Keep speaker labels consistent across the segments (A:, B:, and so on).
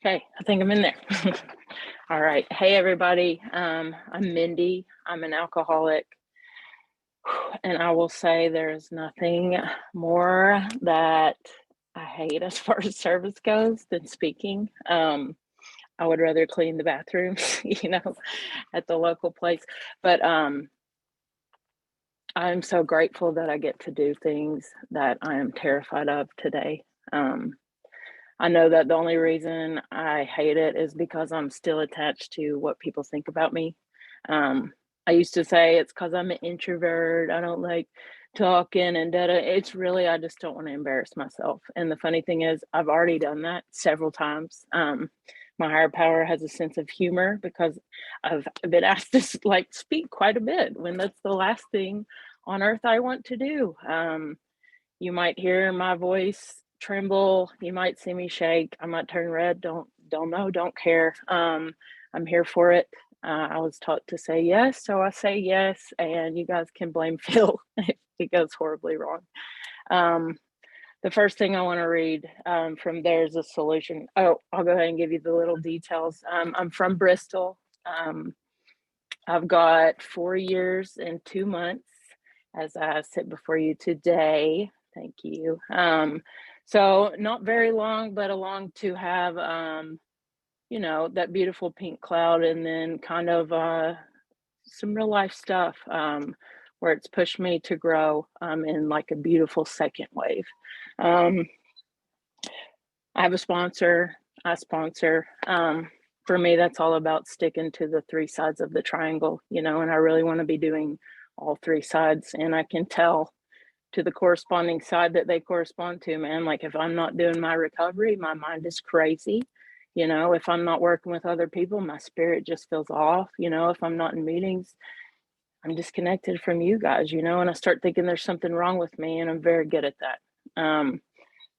A: Okay, I think I'm in there. All right. Hey, everybody. I'm Mindy. I'm an alcoholic. And I will say there's nothing more that I hate as far as service goes than speaking. I would rather clean the bathrooms, at the local place. But I'm so grateful that I get to do things that I am terrified of today. Um, I know that the only reason I hate it is because I'm still attached to what people think about me. Um, I used to say it's because I'm an introvert. I don't like talking and da. It's really, I just don't want to embarrass myself. And the funny thing is, I've already done that several times. My higher power has a sense of humor because I've been asked to like speak quite a bit when that's the last thing on earth I want to do. You might hear my voice tremble, you might see me shake, I might turn red, don't know, don't care. I'm here for it. I was taught to say yes, so I say yes, and you guys can blame Phil if it goes horribly wrong. Um, the first thing I want to read from There's a Solution. Oh, I'll go ahead and give you the little details. I'm from Bristol. Um, I've got 4 years and 2 months as I sit before you today. Thank you. So not very long, but along to have, that beautiful pink cloud and then kind of some real life stuff where it's pushed me to grow in like a beautiful second wave. Um, I have a sponsor. I sponsor. For me, that's all about sticking to the three sides of the triangle, and I really want to be doing all three sides. And I can tell to the corresponding side that they correspond to, man. Like if I'm not doing my recovery, my mind is crazy. If I'm not working with other people, my spirit just feels off. If I'm not in meetings, I'm disconnected from you guys, and I start thinking there's something wrong with me, and I'm very good at that.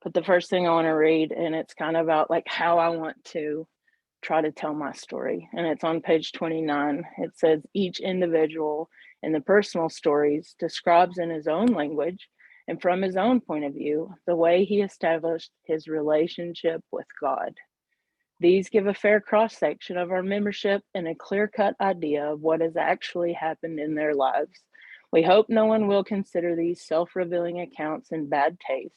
A: But the first thing I want to read, and it's kind of about like how I want to try to tell my story. And it's on page 29. It says each individual in the personal stories describes in his own language and from his own point of view the way he established his relationship with God. These give a fair cross section of our membership and a clear cut idea of what has actually happened in their lives. We hope no one will consider these self revealing accounts in bad taste.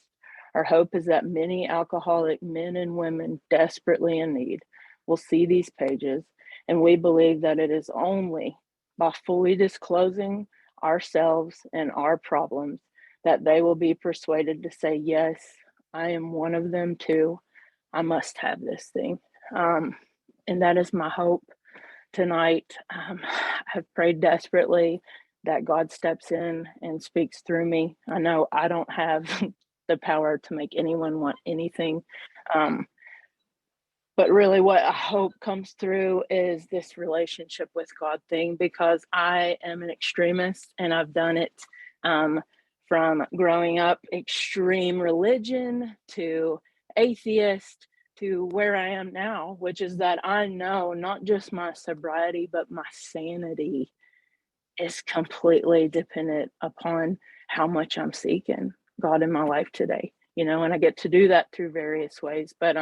A: Our hope is that many alcoholic men and women desperately in need will see these pages, and we believe that it is only by fully disclosing ourselves and our problems that they will be persuaded to say, yes, I am one of them too. I must have this thing. Um, and that is my hope tonight. I've prayed desperately that God steps in and speaks through me. I know I don't have the power to make anyone want anything. Um, but really, what I hope comes through is this relationship with God thing, because I am an extremist and I've done it from growing up, extreme religion to atheist to where I am now, which is that I know not just my sobriety, but my sanity is completely dependent upon how much I'm seeking God in my life today, and I get to do that through various ways. But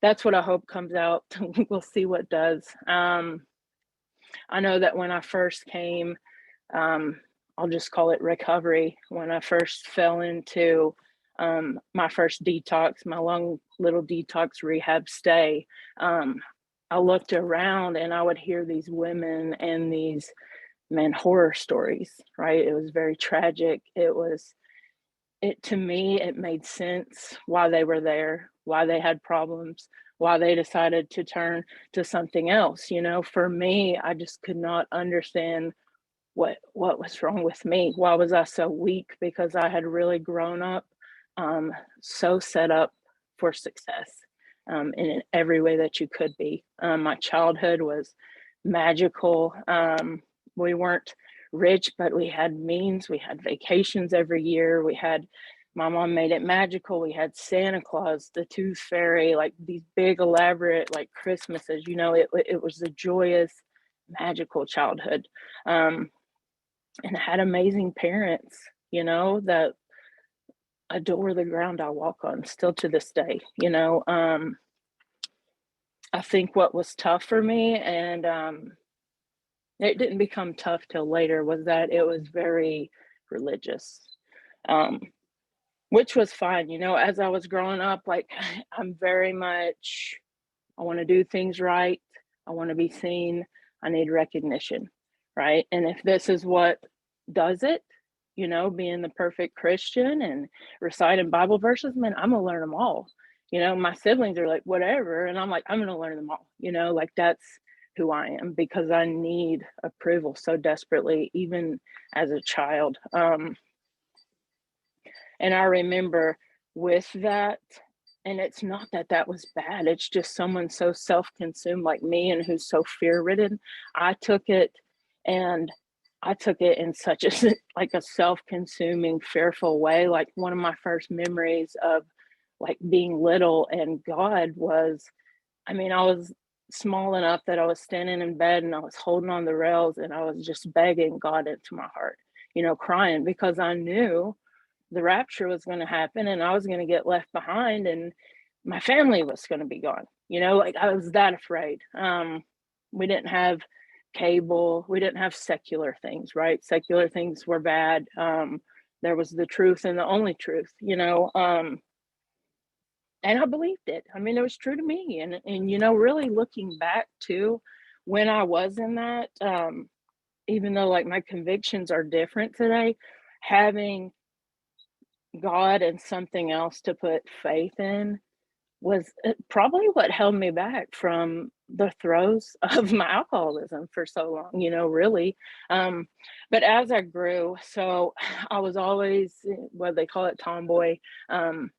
A: that's what I hope comes out. We'll see what does. I know that when I first came, I'll just call it recovery. When I first fell into my first detox, my long little detox rehab stay, I looked around and I would hear these women and these horror stories, right? It was very tragic. To me, it made sense why they were there, why they had problems, why they decided to turn to something else. For me, I just could not understand what was wrong with me. Why was I so weak? Because I had really grown up so set up for success in every way that you could be. My childhood was magical. We weren't rich, but we had means. We had vacations every year. My mom made it magical. We had Santa Claus, the Tooth Fairy, like these big elaborate like Christmases. It was a joyous, magical childhood. And I had amazing parents, that adore the ground I walk on still to this day. I think what was tough for me, and it didn't become tough till later, was that it was very religious. Um, which was fine, as I was growing up, like, I'm very much, I want to do things right. I want to be seen. I need recognition, right? And if this is what does it, being the perfect Christian and reciting Bible verses, man, I'm gonna learn them all. My siblings are like, whatever, and I'm like, I'm gonna learn them all. Like, that's who I am, because I need approval so desperately, even as a child. And I remember with that, and it's not that that was bad. It's just someone so self-consumed like me and who's so fear-ridden. I took it and I took it in such a like a self-consuming, fearful way. Like, one of my first memories of like being little and God was, I mean, I was small enough that I was standing in bed and I was holding on the rails and I was just begging God into my heart, crying, because I knew the rapture was going to happen and I was going to get left behind and my family was going to be gone. Like, I was that afraid. We didn't have cable, we didn't have secular things, right? Secular things were bad. There was the truth and the only truth, and I believed it. I mean, it was true to me. And really looking back to when I was in that, even though like my convictions are different today, having God and something else to put faith in was probably what held me back from the throes of my alcoholism for so long, really. Um, but as I grew, so I was always what they call it, tomboy, um,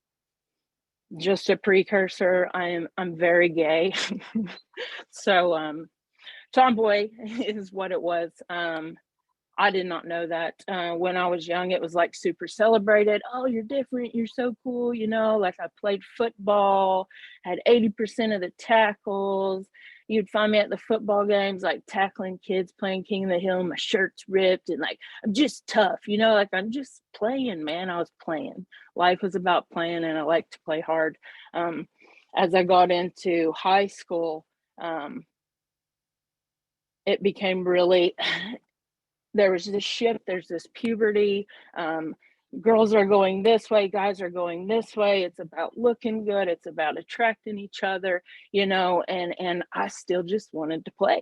A: just a precursor. I'm very gay. So tomboy is what it was. I did not know that when I was young. It was like super celebrated. Oh, you're different. You're so cool. Like, I played football, had 80% of the tackles. You'd find me at the football games, like tackling kids playing King of the Hill. My shirt's ripped and like, I'm just tough, like I'm just playing, man. I was playing. Life was about playing and I like to play hard. As I got into high school, um, it became really there was this shift, there's this puberty. Girls are going this way, guys are going this way. It's about looking good, it's about attracting each other, and I still just wanted to play.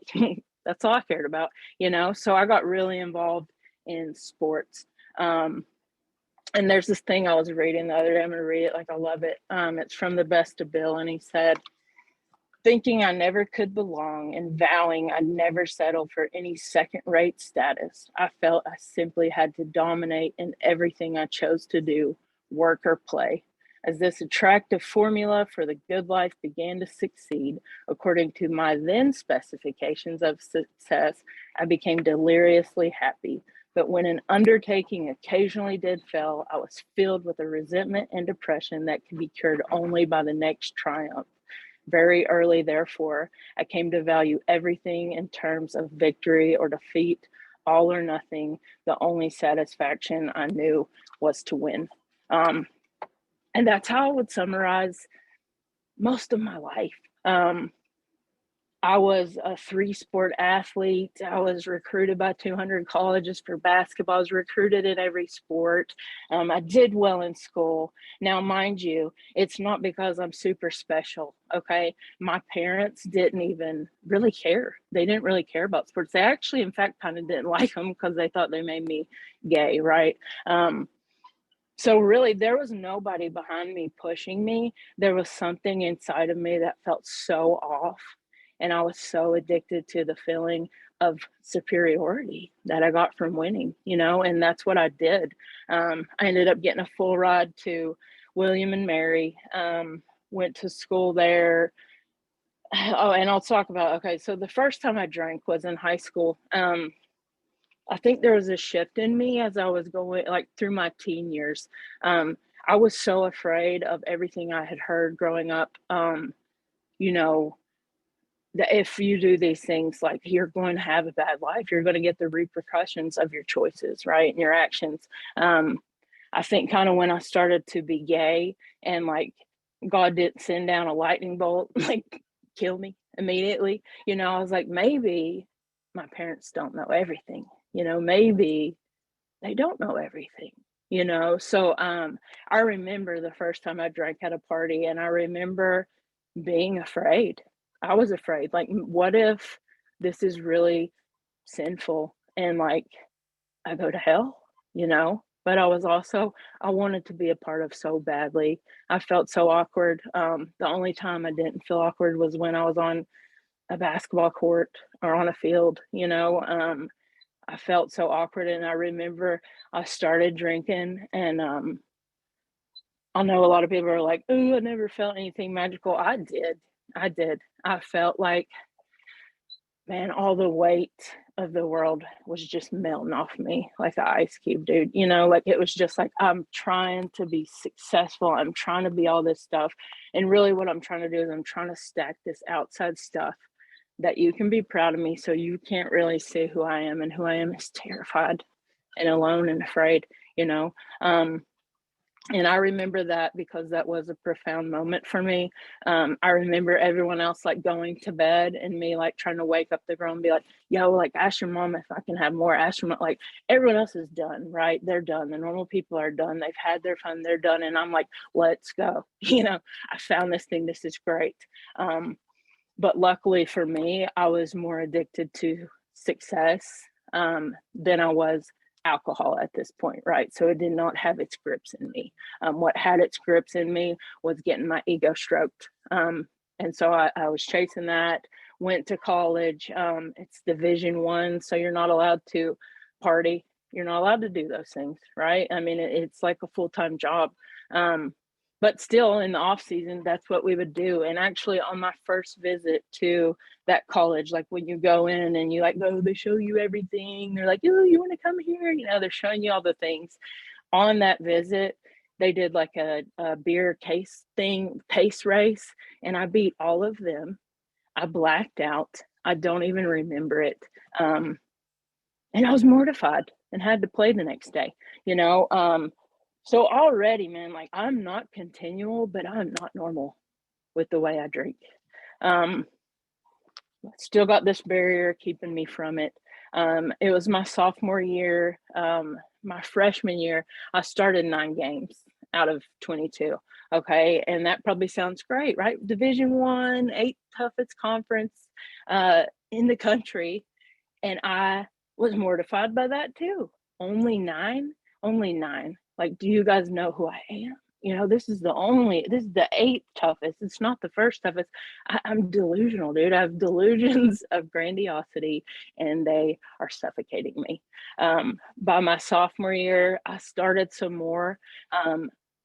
A: That's all I cared about, so I got really involved in sports. And there's this thing I was reading the other day. I'm going to read it, like, I love it. It's from The Best of Bill, and he said, thinking I never could belong and vowing I'd never settle for any second-rate status, I felt I simply had to dominate in everything I chose to do, work or play. As this attractive formula for the good life began to succeed, according to my then specifications of success, I became deliriously happy. But when an undertaking occasionally did fail, I was filled with a resentment and depression that could be cured only by the next triumph. Very early, therefore, I came to value everything in terms of victory or defeat, all or nothing. The only satisfaction I knew was to win. Um, and that's how I would summarize most of my life. I was a 3-sport athlete. I was recruited by 200 colleges for basketball. I was recruited in every sport. I did well in school. Now, mind you, it's not because I'm super special, okay? My parents didn't even really care. They didn't really care about sports. They actually, in fact, kind of didn't like them because they thought they made me gay, right? So really, there was nobody behind me pushing me. There was something inside of me that felt so off. And I was so addicted to the feeling of superiority that I got from winning, and that's what I did. I ended up getting a full ride to William and Mary, went to school there. Oh, and I'll talk about, okay, so the first time I drank was in high school. I think there was a shift in me as I was going, like, through my teen years. I was so afraid of everything I had heard growing up. You know, that if you do these things, like, you're going to have a bad life. You're going to get the repercussions of your choices, right, and your actions. I think kind of when I started to be gay and like God didn't send down a lightning bolt, like, kill me. immediately. I was like, maybe my parents don't know everything. Maybe they don't know everything. So I remember the first time I drank at a party, and I remember being afraid. I was afraid, like, what if this is really sinful and, like, I go to hell, but I wanted to be a part of so badly. I felt so awkward. The only time I didn't feel awkward was when I was on a basketball court or on a field. I felt so awkward, and I remember I started drinking, and I know a lot of people are like, "Ooh, I never felt anything magical." I did. I did. I felt like, man, all the weight of the world was just melting off me like an ice cube, dude. Like, it was just like, I'm trying to be successful. I'm trying to be all this stuff. And really, what I'm trying to do is I'm trying to stack this outside stuff that you can be proud of me, so you can't really see who I am. And who I am is terrified and alone and afraid, you know. And I remember that because that was a profound moment for me. I remember everyone else like going to bed, and me like trying to wake up the girl and be like, yo, like, ask your mom if I can have more. Ask your mom. Like, everyone else is done, right? They're done. The normal people are done. They've had their fun. They're done. And I'm like, let's go. I found this thing. This is great. But luckily for me, I was more addicted to success than I was alcohol at this point, right? So it did not have its grips in me. What had its grips in me was getting my ego stroked. And so I was chasing that, went to college. It's Division 1, so you're not allowed to party. You're not allowed to do those things, right? I mean, it's like a full-time job. But still, in the off season, that's what we would do. And actually, on my first visit to that college, like when you go in and you like go, they show you everything. They're like, oh, you want to come here? They're showing you all the things. On that visit, they did like a beer case race, and I beat all of them. I blacked out. I don't even remember it. And I was mortified and had to play the next day, so already, man, like, I'm not continual, but I'm not normal with the way I drink. Um, Still got this barrier keeping me from it. It was my sophomore year. My freshman year, I started 9 games out of 22. Okay, and that probably sounds great, right? Division 1, 8th toughest conference in the country, and I was mortified by that too. Only 9, only 9. Like, do you guys know who I am? This is the 8th toughest. It's not the first toughest. I'm delusional, dude. I have delusions of grandiosity, and they are suffocating me. By my sophomore year, I started some more,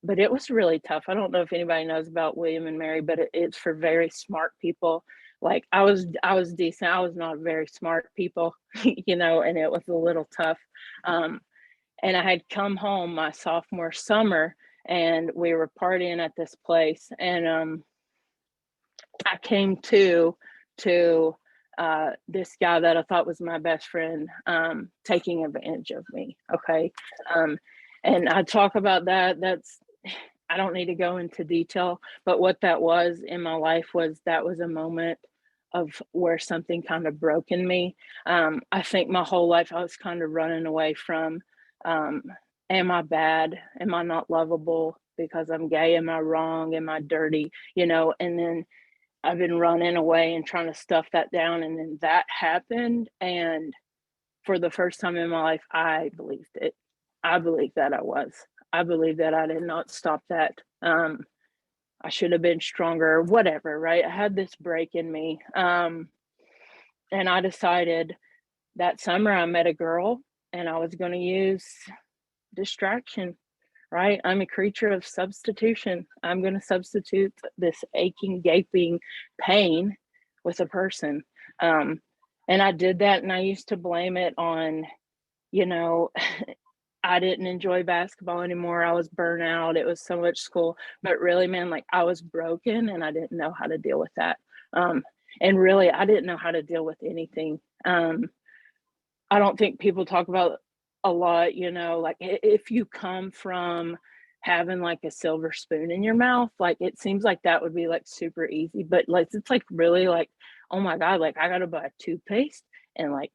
A: but it was really tough. I don't know if anybody knows about William and Mary, but it's for very smart people. Like, I was decent. I was not very smart people, and it was a little tough. And I had come home my sophomore summer, and we were partying at this place, and I came to this guy that I thought was my best friend taking advantage of me. Okay. And I talk about that. I don't need to go into detail, but what that was in my life that was a moment of where something kind of broke in me. I think my whole life I was kind of running away from, am I bad? Am I not lovable because I'm gay? Am I wrong? Am I dirty? And then I've been running away and trying to stuff that down. And then that happened. And for the first time in my life, I believed it. I believed that I was. I believe that I did not stop that. I should have been stronger, whatever, right? I had this break in me. And I decided that summer I met a girl, and I was going to use distraction, right? I'm a creature of substitution. I'm going to substitute this aching, gaping pain with a person. And I did that, and I used to blame it on, I didn't enjoy basketball anymore. I was burnt out. It was so much school. But really, man, like, I was broken, and I didn't know how to deal with that. And really, I didn't know how to deal with anything. I don't think people talk about a lot, like, if you come from having like a silver spoon in your mouth, like, it seems like that would be like super easy, but like, it's like really like oh my God, like I gotta buy toothpaste and like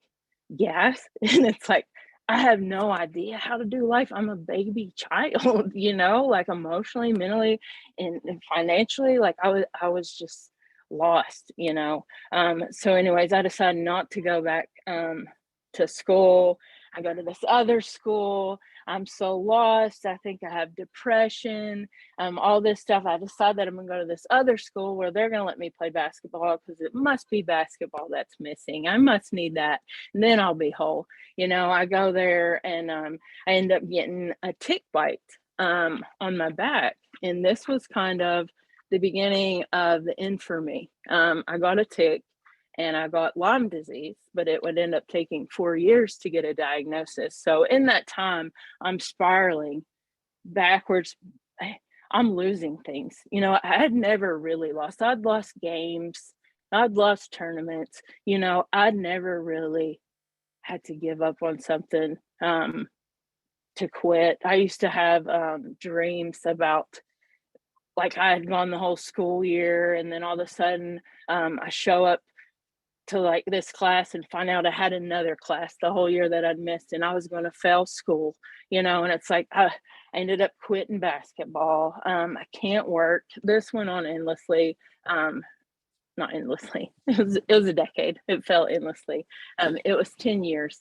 A: gas. And it's like, I have no idea how to do life. I'm a baby child, like emotionally, mentally, and financially. Like I was just lost. So anyways, I decided not to go back to school. I go to this other school. I'm so lost. I think I have depression, all this stuff. I decide that I'm gonna go to this other school where they're gonna let me play basketball because it must be basketball that's missing. I must need that, and then I'll be whole. I go there and I end up getting a tick bite on my back, and this was kind of the beginning of the end for me. I got a tick and I got Lyme disease, but it would end up taking 4 years to get a diagnosis. So in that time, I'm spiraling backwards. I'm losing things. I had never really lost. I'd lost games. I'd lost tournaments. I'd never really had to give up on something to quit. I used to have dreams about, like, I had gone the whole school year, and then all of a sudden I show up to like this class and find out I had another class the whole year that I'd missed, and I was going to fail school, and it's like I ended up quitting basketball. I can't work. This went on endlessly. Not endlessly. It was a decade. It felt endlessly. It was 10 years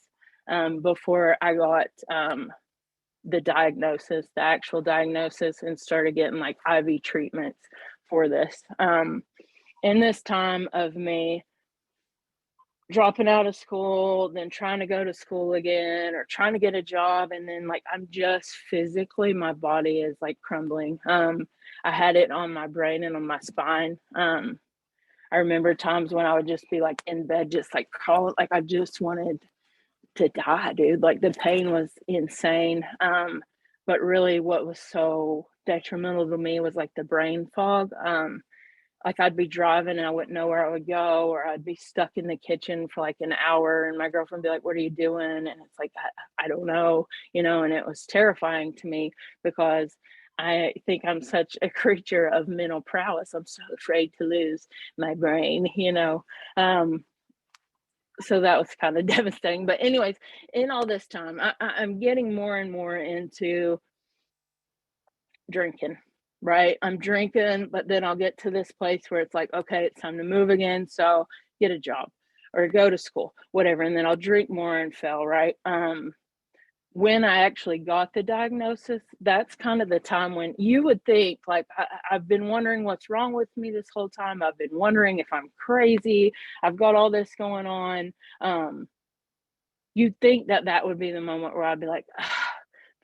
A: before I got the actual diagnosis, and started getting like IV treatments for this. In this time of me dropping out of school, then trying to go to school again, or trying to get a job, and then like I'm just physically, my body is like crumbling. I had it on my brain and on my spine. I remember times when I would just be like in bed, just like crawling, like I just wanted to die, dude. Like the pain was insane. But really what was so detrimental to me was like the brain fog. Like I'd be driving and I wouldn't know where I would go, or I'd be stuck in the kitchen for like an hour and my girlfriend would be like, what are you doing? And it's like, I don't know, and it was terrifying to me because I think I'm such a creature of mental prowess. I'm so afraid to lose my brain. So that was kind of devastating. But anyways, in all this time, I'm getting more and more into drinking, right? I'm drinking, but then I'll get to this place where it's like, okay, it's time to move again. So get a job or go to school, whatever. And then I'll drink more and fail, right? When I actually got the diagnosis, that's kind of the time when you would think, like, I've been wondering what's wrong with me this whole time. I've been wondering if I'm crazy. I've got all this going on. You'd think that that would be the moment where I'd be like,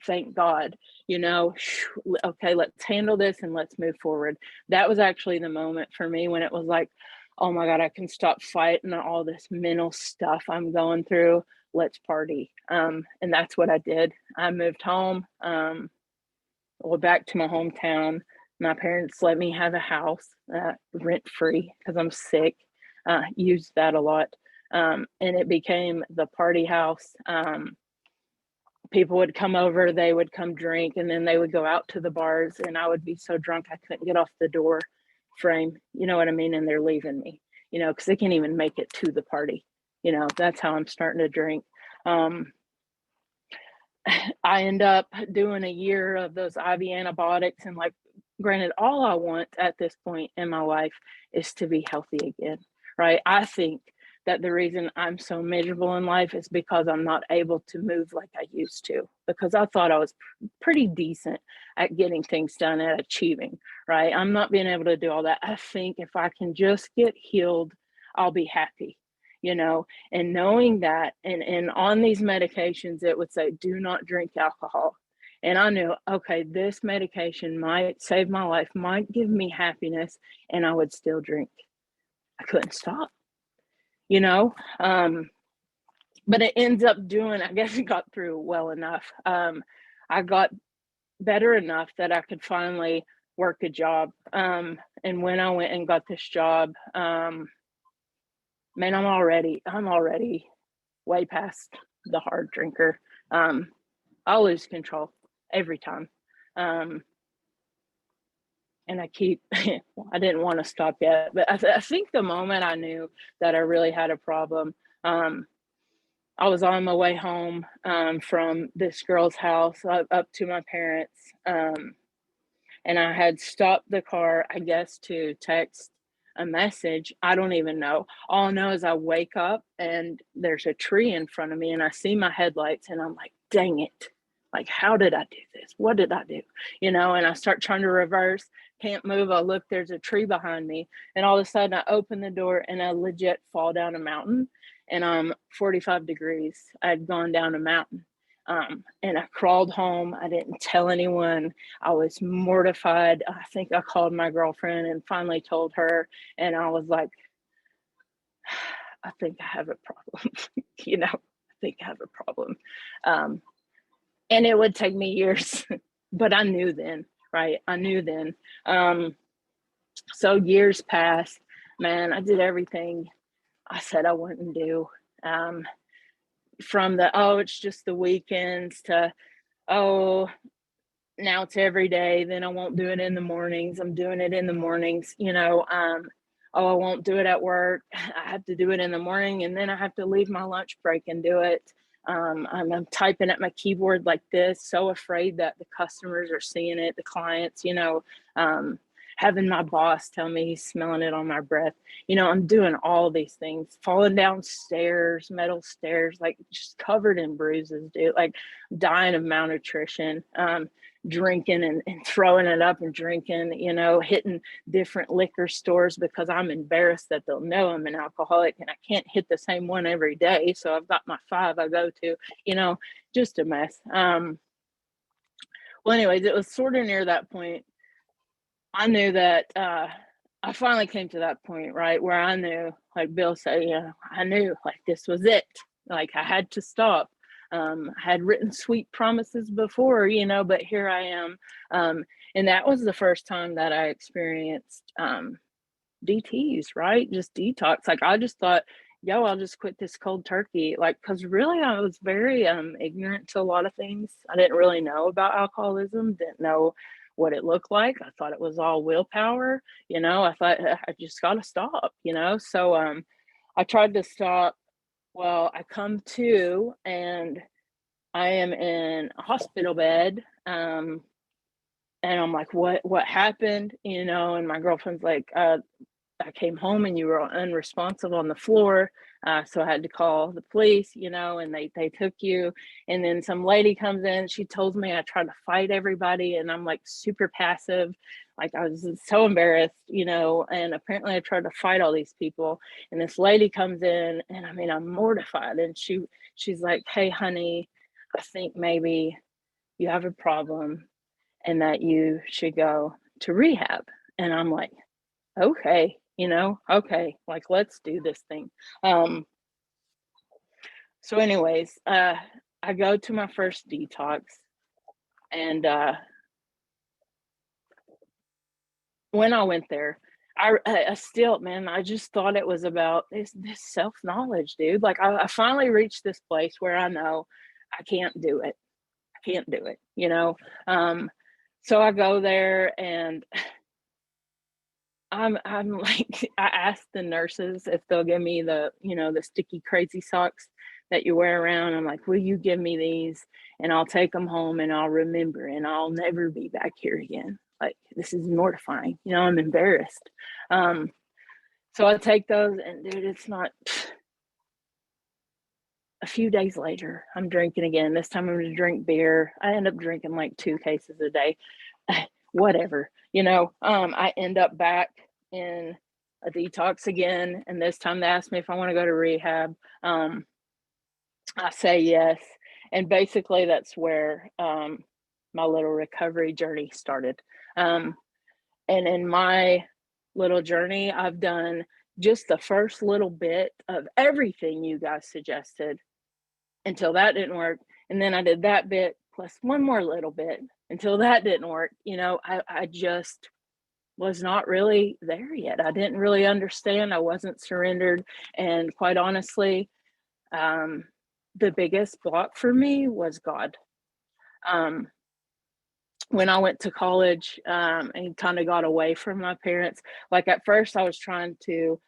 A: thank God, okay, let's handle this and let's move forward. That was actually the moment for me when it was like, oh my God, I can stop fighting all this mental stuff I'm going through. Let's party. And that's what I did. I moved home, back to my hometown. My parents let me have a house rent free because I'm sick. Used that a lot. And it became the party house. People would come over, they would come drink, and then they would go out to the bars, and I would be so drunk I couldn't get off the door frame, you know what I mean? And they're leaving me, because they can't even make it to the party. That's how I'm starting to drink. I end up doing a year of those IV antibiotics, and like, granted, all I want at this point in my life is to be healthy again, right? I think that the reason I'm so miserable in life is because I'm not able to move like I used to, because I thought I was pretty decent at getting things done, at achieving, right? I'm not being able to do all that. I think if I can just get healed, I'll be happy, and knowing that, and on these medications, it would say, do not drink alcohol. And I knew, okay, this medication might save my life, might give me happiness, and I would still drink. I couldn't stop, you know? But it ends up doing, I guess it got through well enough. I got better enough that I could finally work a job. And when I went and got this job, man, I'm already way past the hard drinker. I'll lose control every time. and I keep, I didn't want to stop yet, but I think the moment I knew that I really had a problem, um, I was on my way home from this girl's house up to my parents. And I had stopped the car, I guess, to text a message. I don't even know. All I know is I wake up and there's a tree in front of me and I see my headlights and I'm like, dang it. Like, how did I do this? What did I do? And I start trying to reverse, can't move. I look, there's a tree behind me. And all of a sudden I open the door and I legit fall down a mountain and I'm 45 degrees. I'd gone down a mountain. And I crawled home. I didn't tell anyone. I was mortified. I think I called my girlfriend and finally told her. And I was like, I think I have a problem. I think I have a problem. Um, and it would take me years, but I knew then, right? I knew then. So years passed, man. I did everything I said I wouldn't do. From it's just the weekends to, oh, now it's every day. Then I won't do it in the mornings. I'm doing it in the mornings. I won't do it at work. I have to do it in the morning, and then I have to leave my lunch break and do it. I'm typing at my keyboard like this, so afraid that the customers are seeing it, the clients. Having my boss tell me he's smelling it on my breath. I'm doing all these things, falling down stairs, metal stairs, like just covered in bruises, dude, like dying of malnutrition. Drinking and throwing it up and drinking, hitting different liquor stores because I'm embarrassed that they'll know I'm an alcoholic and I can't hit the same one every day. So I've got my 5 I go to, just a mess. Well, anyways, it was sort of near that point. I knew that I finally came to that point, right, where I knew, like Bill said, I knew like this was it. Like I had to stop. I had written sweet promises before, but here I am. And that was the first time that I experienced DTs, right? Just detox. Like I just thought, I'll just quit this cold turkey. Like, cause really I was very ignorant to a lot of things. I didn't really know about alcoholism, didn't know what it looked like. I thought it was all willpower, I thought I just gotta stop, So I tried to stop. Well, I come to and I am in a hospital bed. And I'm like, what happened? And my girlfriend's like, I came home and you were unresponsive on the floor. So I had to call the police, and they took you. And then some lady comes in, she told me I tried to fight everybody and I'm like super passive. Like I was so embarrassed, and apparently I tried to fight all these people. And this lady comes in and I'm mortified. And she's like, hey, honey, I think maybe you have a problem and that you should go to rehab. And I'm like, okay, okay, like let's do this thing. So anyways, I go to my first detox and when I went there, I still, man, I just thought it was about this self-knowledge, dude. Like I finally reached this place where I know I can't do it. I can't do it, so I go there and I'm like, I asked the nurses if they'll give me the sticky crazy socks that you wear around. I'm like, will you give me these and I'll take them home and I'll remember and I'll never be back here again. Like this is mortifying. I'm embarrassed. Um, so I take those and dude, it's not a few days later, I'm drinking again. This time I'm gonna drink beer. I end up drinking like 2 cases a day. Whatever, I end up back in a detox again. And this time they asked me if I want to go to rehab. I say yes. And basically that's where my little recovery journey started. And in my little journey, I've done just the first little bit of everything you guys suggested until that didn't work. And then I did that bit plus one more little bit until that didn't work. I just was not really there yet. I didn't really understand. I wasn't surrendered. And quite honestly, the biggest block for me was God. Um, when I went to college, and kind of got away from my parents, like at first I was trying to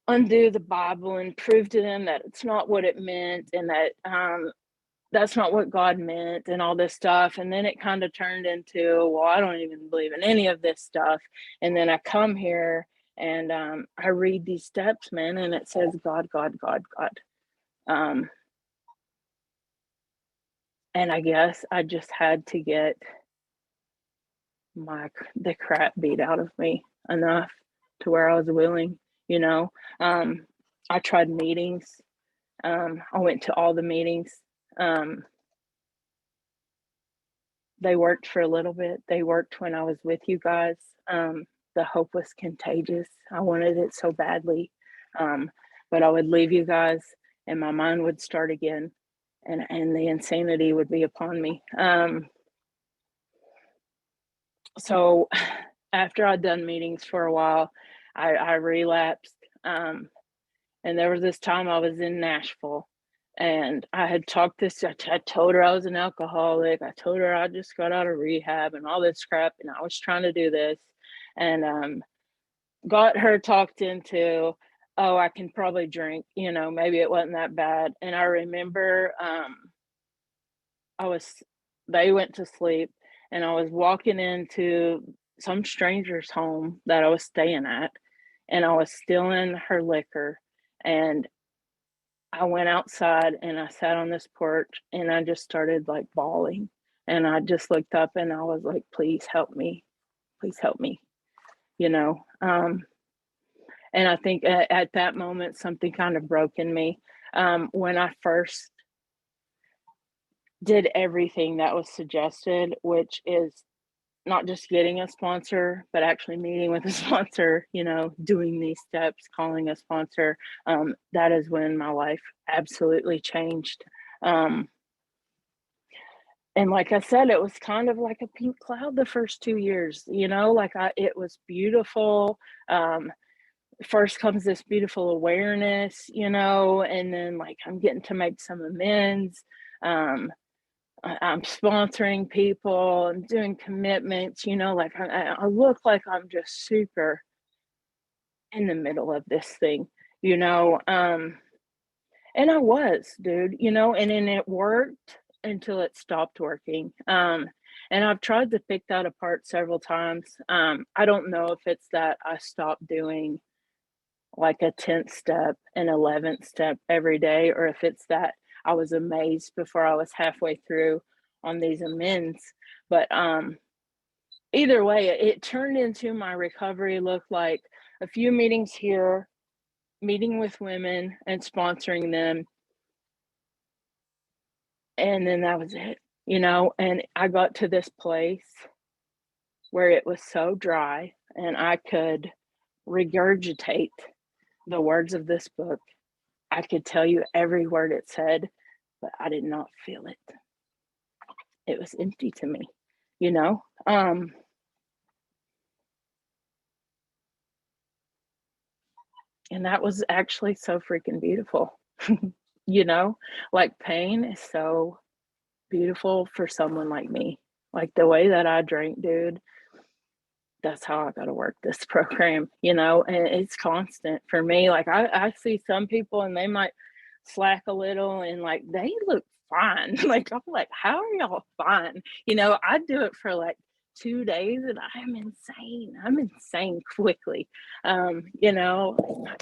A: undo the Bible and prove to them that it's not what it meant and that that's not what God meant and all this stuff. And then it kind of turned into, well, I don't even believe in any of this stuff. And then I come here and I read these steps, man, and it says God, God, God, God. Um, and I guess I just had to get the crap beat out of me enough to where I was willing, you know. Um, I tried meetings. I went to all the meetings. Um, they worked for a little bit. They worked when I was with you guys. The hope was contagious. I wanted it so badly. Um, but I would leave you guys and my mind would start again and the insanity would be upon me. So after I'd done meetings for a while, I relapsed. And there was this time I was in Nashville and I had talked this, I told her I was an alcoholic. I told her I just got out of rehab and all this crap. And I was trying to do this and got her talked into, oh, I can probably drink, maybe it wasn't that bad. And I remember I was, they went to sleep and I was walking into some stranger's home that I was staying at and I was stealing her liquor. And I went outside and I sat on this porch and I just started like bawling. And I just looked up and I was like, please help me. Please help me. You know, and I think at that moment, something kind of broke in me. When I first did everything that was suggested, which is not just getting a sponsor, but actually meeting with a sponsor, doing these steps, calling a sponsor, that is when my life absolutely changed. Um, and like I said, it was kind of like a pink cloud the first 2 years, it was beautiful. First comes this beautiful awareness, and then like I'm getting to make some amends. Um, I'm sponsoring people, I'm doing commitments, like I look like I'm just super in the middle of this thing, you know. And I was, dude, and then it worked until it stopped working. And I've tried to pick that apart several times. I don't know if it's that I stopped doing like a 10th step and 11th step every day, or if it's that I was amazed before I was halfway through on these amends. But either way, it turned into my recovery looked like a few meetings here, meeting with women and sponsoring them. And then that was it, and I got to this place where it was so dry and I could regurgitate the words of this book. I could tell you every word it said, but I did not feel it. It was empty to me, you know? And that was actually so freaking beautiful. you know, like pain is so beautiful for someone like me. Like the way that I drink, dude, that's how I got to work this program, and it's constant for me. Like I see some people and they might slack a little and like they look fine. Like I'm like, how are y'all fine? I do it for like 2 days and I'm insane. I'm insane quickly. My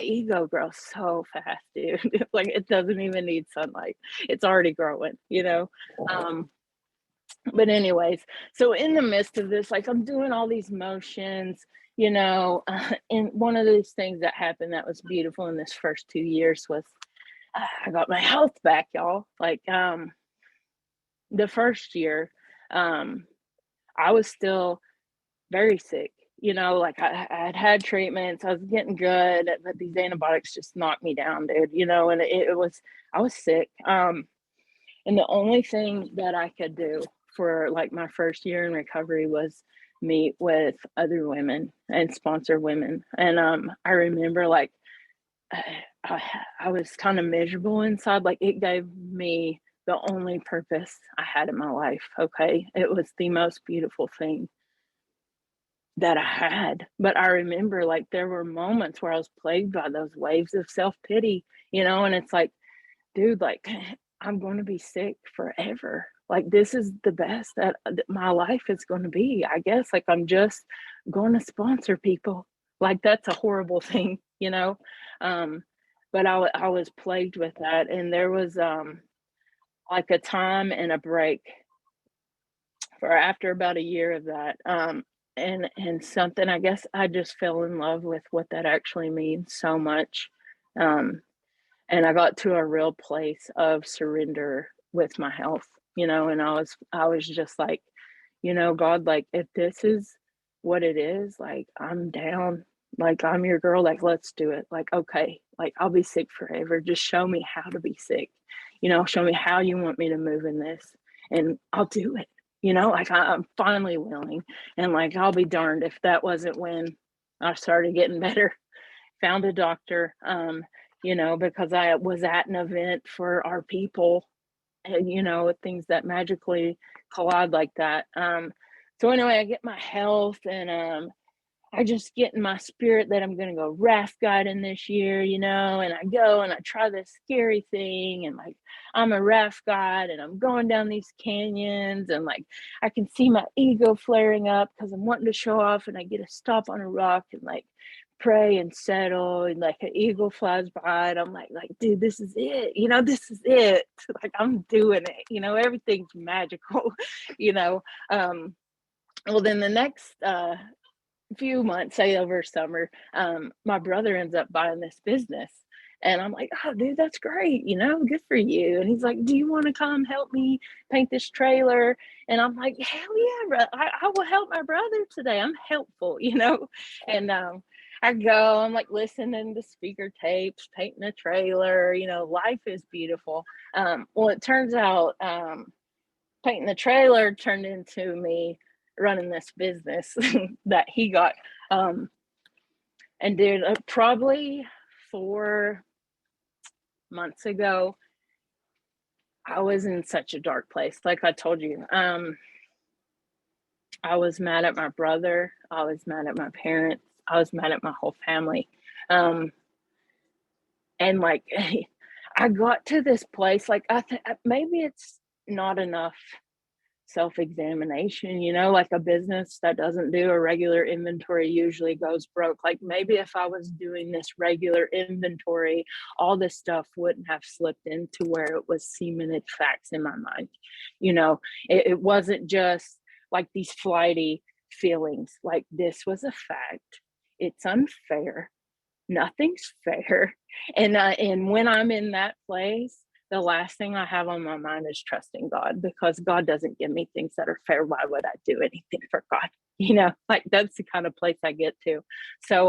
A: ego grows so fast, dude. Like it doesn't even need sunlight. It's already growing. But anyways, so in the midst of this, like I'm doing all these motions, and one of those things that happened that was beautiful in this first 2 years was I got my health back, y'all. Like the first year, um, I was still very sick. Like I had treatments, I was getting good, but these antibiotics just knocked me down, dude. And it was I was sick. And the only thing that I could do for like my first year in recovery was meet with other women and sponsor women. And I remember I, I was kind of miserable inside. Like it gave me the the only purpose I had in my life, okay? It was the most beautiful thing that I had. But I remember, like, there were moments where I was plagued by those waves of self-pity, and it's like, dude, like, I'm going to be sick forever. Like, this is the best that my life is going to be. I guess, like, I'm just going to sponsor people. Like, that's a horrible thing, you know? Um, but I was plagued with that. And there was, like, a time and a break for after about a year of that. And something, I guess I just fell in love with what that actually means so much. Um, and I got to a real place of surrender with my health, and I was just like, God, like, if this is what it is, like, I'm down, like, I'm your girl, like, let's do it. Like, okay, like, I'll be sick forever. Just show me how to be sick, show me how you want me to move in this, and I'll do it. Like, I'm finally willing, and like, I'll be darned if that wasn't when I started getting better. Found a doctor, because I was at an event for our people, and things that magically collide like that. So anyway, I get my health, and I just get in my spirit that I'm gonna go raft guiding this year, and I go and I try this scary thing, and like, I'm a raft guide and I'm going down these canyons, and like, I can see my ego flaring up because I'm wanting to show off, and I get to stop on a rock and like pray and settle, and like an eagle flies by, and I'm like, dude, this is it, this is it. Like, I'm doing it, everything's magical, you know. Well, then the next few months, say over summer, my brother ends up buying this business. And I'm like, oh, dude, that's great, good for you. And he's like, do you want to come help me paint this trailer? And I'm like, hell yeah, bro. I will help my brother today. I'm helpful, And I go, I'm like listening to speaker tapes, painting a trailer, life is beautiful. Well, it turns out painting the trailer turned into me running this business that he got. Um, and dude, probably 4 months ago, I was in such a dark place. Like I told you, I was mad at my brother. I was mad at my parents. I was mad at my whole family. Um, and like, I got to this place, like, I think maybe it's not enough self-examination, like a business that doesn't do a regular inventory usually goes broke. Like, maybe if I was doing this regular inventory, all this stuff wouldn't have slipped into where it was cemented facts in my mind. It wasn't just like these flighty feelings. Like, this was a fact. It's unfair. Nothing's fair. And when I'm in that place, the last thing I have on my mind is trusting God, because God doesn't give me things that are fair. Why would I do anything for God? Like, that's the kind of place I get to. So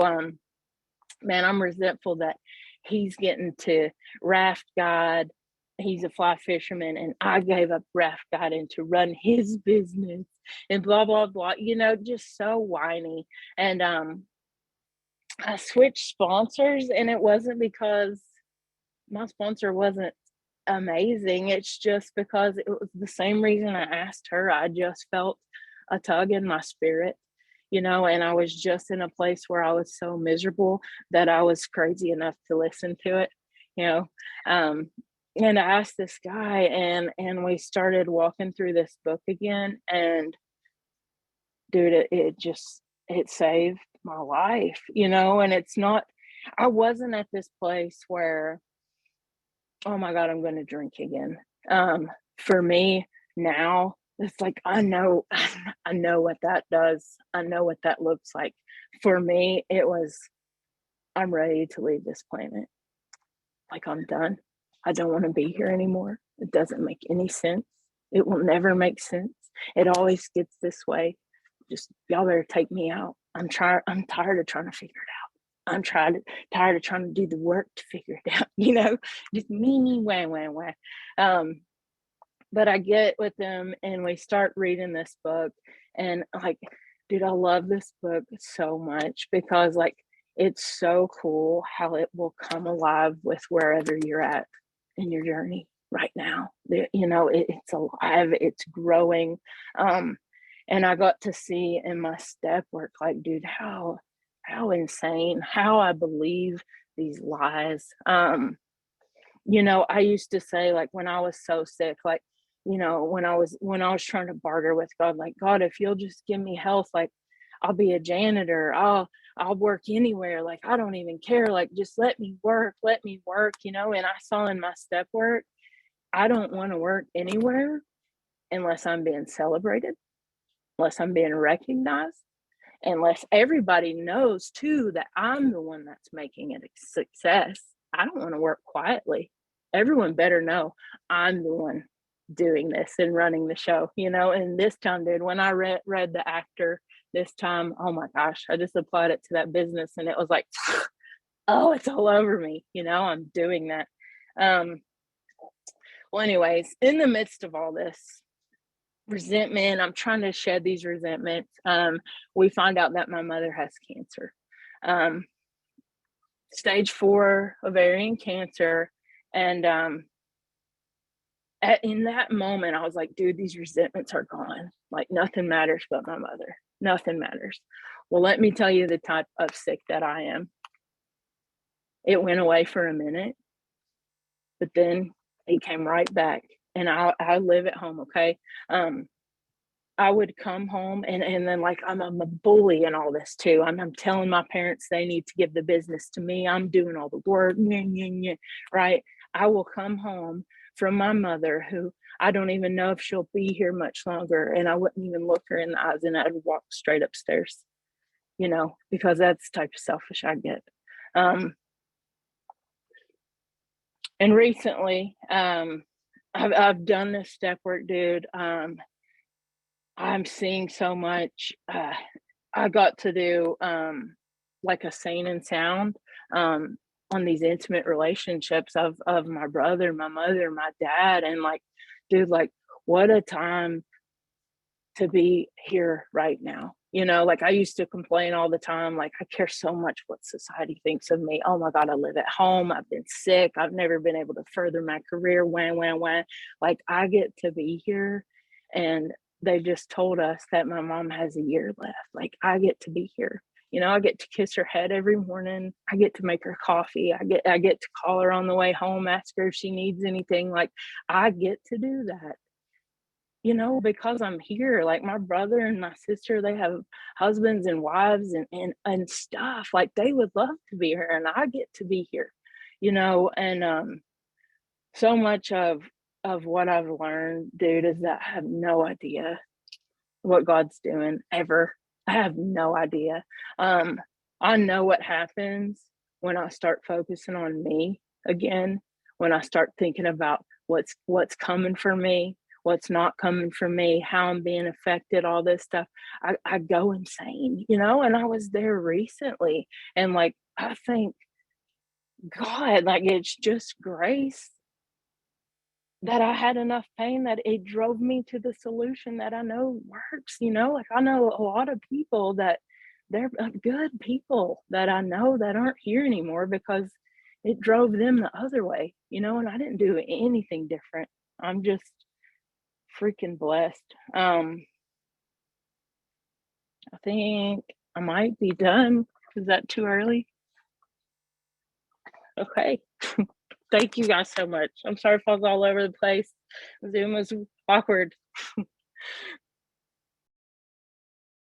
A: man, I'm resentful that he's getting to raft guide. He's a fly fisherman, and I gave up raft guiding to run his business, and blah blah blah, just so whiny. And I switched sponsors, and it wasn't because my sponsor wasn't amazing. It's just because it was the same reason I asked her. I just felt a tug in my spirit, and I was just in a place where I was so miserable that I was crazy enough to listen to it, you know. Um, and I asked this guy, and we started walking through this book again, and dude, it saved my life, and it's not, I wasn't at this place where, oh my God, I'm going to drink again. For me now, it's like, I know, I know what that does. I know what that looks like. For me, it was, I'm ready to leave this planet. Like, I'm done. I don't want to be here anymore. It doesn't make any sense. It will never make sense. It always gets this way. Just, y'all better take me out. I'm tired of trying to figure it out. Tired of trying to do the work to figure it out, just me, wah, wah, wah. But I get with them, and we start reading this book, and like, dude, I love this book so much because, like, it's so cool how it will come alive with wherever you're at in your journey. right now. You know, it's alive, it's growing. Um, and I got to see in my step work, like, dude, how insane, how I believe these lies. You know, I used to say, like, when I was so sick, like, you know, when I was trying to barter with God, like, God, if you'll just give me health, like, I'll be a janitor, I'll work anywhere, like, I don't even care, like, just let me work, you know. And I saw in my step work, I don't want to work anywhere unless I'm being celebrated, unless I'm being recognized, unless everybody knows too that I'm the one that's making it a success. I don't want to work quietly. Everyone better know I'm the one doing this and running the show, you know. And this time, dude, when I read the actor this time, oh my gosh, I just applied it to that business and it was like, oh, it's all over me, you know. I'm doing that. Um, well, anyways, in the midst of all this resentment, I'm trying to shed these resentments. We find out that my mother has cancer, um, stage 4 ovarian cancer. And in that moment, I was like, dude, these resentments are gone. Like, nothing matters but my mother. Nothing matters. Well, let me tell you the type of sick that I am. It went away for a minute, but then it came right back. And I live at home, okay? Um, I would come home and then, like, I'm a bully and all this too. I'm telling my parents they need to give the business to me. I'm doing all the work, right? I will come home from my mother, who I don't even know if she'll be here much longer, and I wouldn't even look her in the eyes, and I'd walk straight upstairs, you know, because that's the type of selfish I get. Um, and recently, I've done this step work, dude. I'm seeing so much. I got to do like a sane and sound um, on these intimate relationships of my brother, my mother, my dad, and like, dude, like, what a time to be here right now. You know, like, I used to complain all the time, like, I care so much what society thinks of me. Oh my God, I live at home. I've been sick. I've never been able to further my career. When. Like, I get to be here. And they just told us that my mom has a year left. Like, I get to be here. You know, I get to kiss her head every morning. I get to make her coffee. I get to call her on the way home, ask her if she needs anything. Like, I get to do that, you know, because I'm here. Like, my brother and my sister, they have husbands and wives and stuff. Like, they would love to be here, and I get to be here, you know. And so much of what I've learned, dude, is that I have no idea what God's doing ever. I have no idea. Um, I know what happens when I start focusing on me again, when I start thinking about what's coming for me, what's not coming for me, how I'm being affected, all this stuff. I go insane, you know, and I was there recently. And like, I think God, like, it's just grace that I had enough pain that it drove me to the solution that I know works, you know. Like, I know a lot of people that they're good people that I know that aren't here anymore because it drove them the other way, you know. And I didn't do anything different. I'm just freaking blessed. I think I might be done. Is that too early? Okay. Thank you guys so much. I'm sorry if I was all over the place. Zoom was awkward.